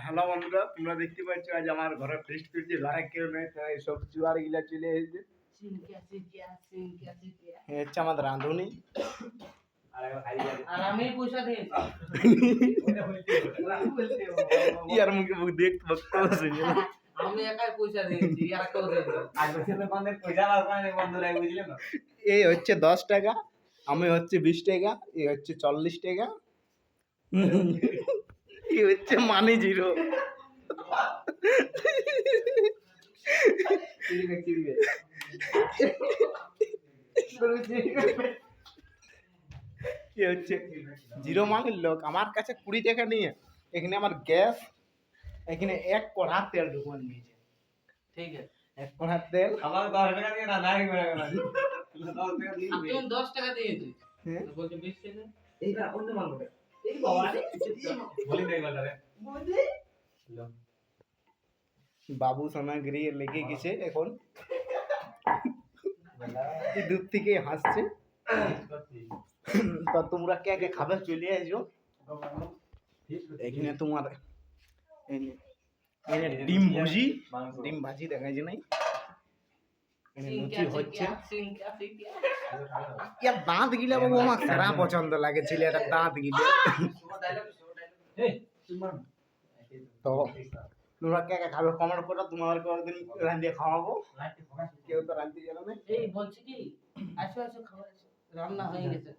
Hello বন্ধুরা, তোমরা দেখতে পাচ্ছ আজ আমার ঘরে ফিস্ট করছি। ঘরে কেউ নেই, তাই সব চুয়ার গিলা চলে এসেছে। এ হচ্ছে আমাদের রাঁধুনি। আর আমি পয়সা দিয়েছি। ইয়ার মুখে মুখ দেখতে বকতে আমি একাই পয়সা দিয়েছি, আর কেউ দেয়নি। এই হচ্ছে 10 টাকা, আমি হচ্ছে 20 টাকা, এই হচ্ছে 40 টাকা, এই হচ্ছে মানি জিরো। এ হচ্ছে জিরো মানের লোক। আমার কাছে 20 টাকা নিয়ে এখানে আমার গ্যাস, এখানে 1 কড়া তেল ঢুকান নিয়েছে। ঠিক আছে, 1 কড়া তেল আমার 10 টাকা দিয়ে না নাই করে না। 10 টাকা দিয়ে আর তুমি 10 টাকা দিয়েছিস। হ্যাঁ, বলছে 20 টাকা। এইটা অন্য মাল করে। এই বাবা রে, বলি নাই বলরে। বুঝলি? বাবু সামগ্রী লেগে গেছে এখন। এই দূর থেকে হাসছে। তো তোমরা কে কে খাবে চলে আসো। এখানে তোমার এখানে ডিম ভুজি, ডিম ভাজি দেখাইছে নাই। এখানে লুচি হচ্ছে। ইয়ার দাঁত গিলা বাবু আমার সারা পছন্দ লাগে, ছেলেটার দাঁত গিলা। তো তোমরা কে কে খাবে কমেন্ট করো, তোমাদেরকে একদিন রান্ধিয়ে খাওয়াবো। কেউ তো রাঁধতে জানে না। এই বলছি কি, আসো আসো খাবার আসো, রান্না হয়ে গেছে।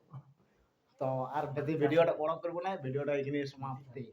তো আর যদি ভিডিওটা বড় করবো না, ভিডিওটা এখানে সমাপ্তি।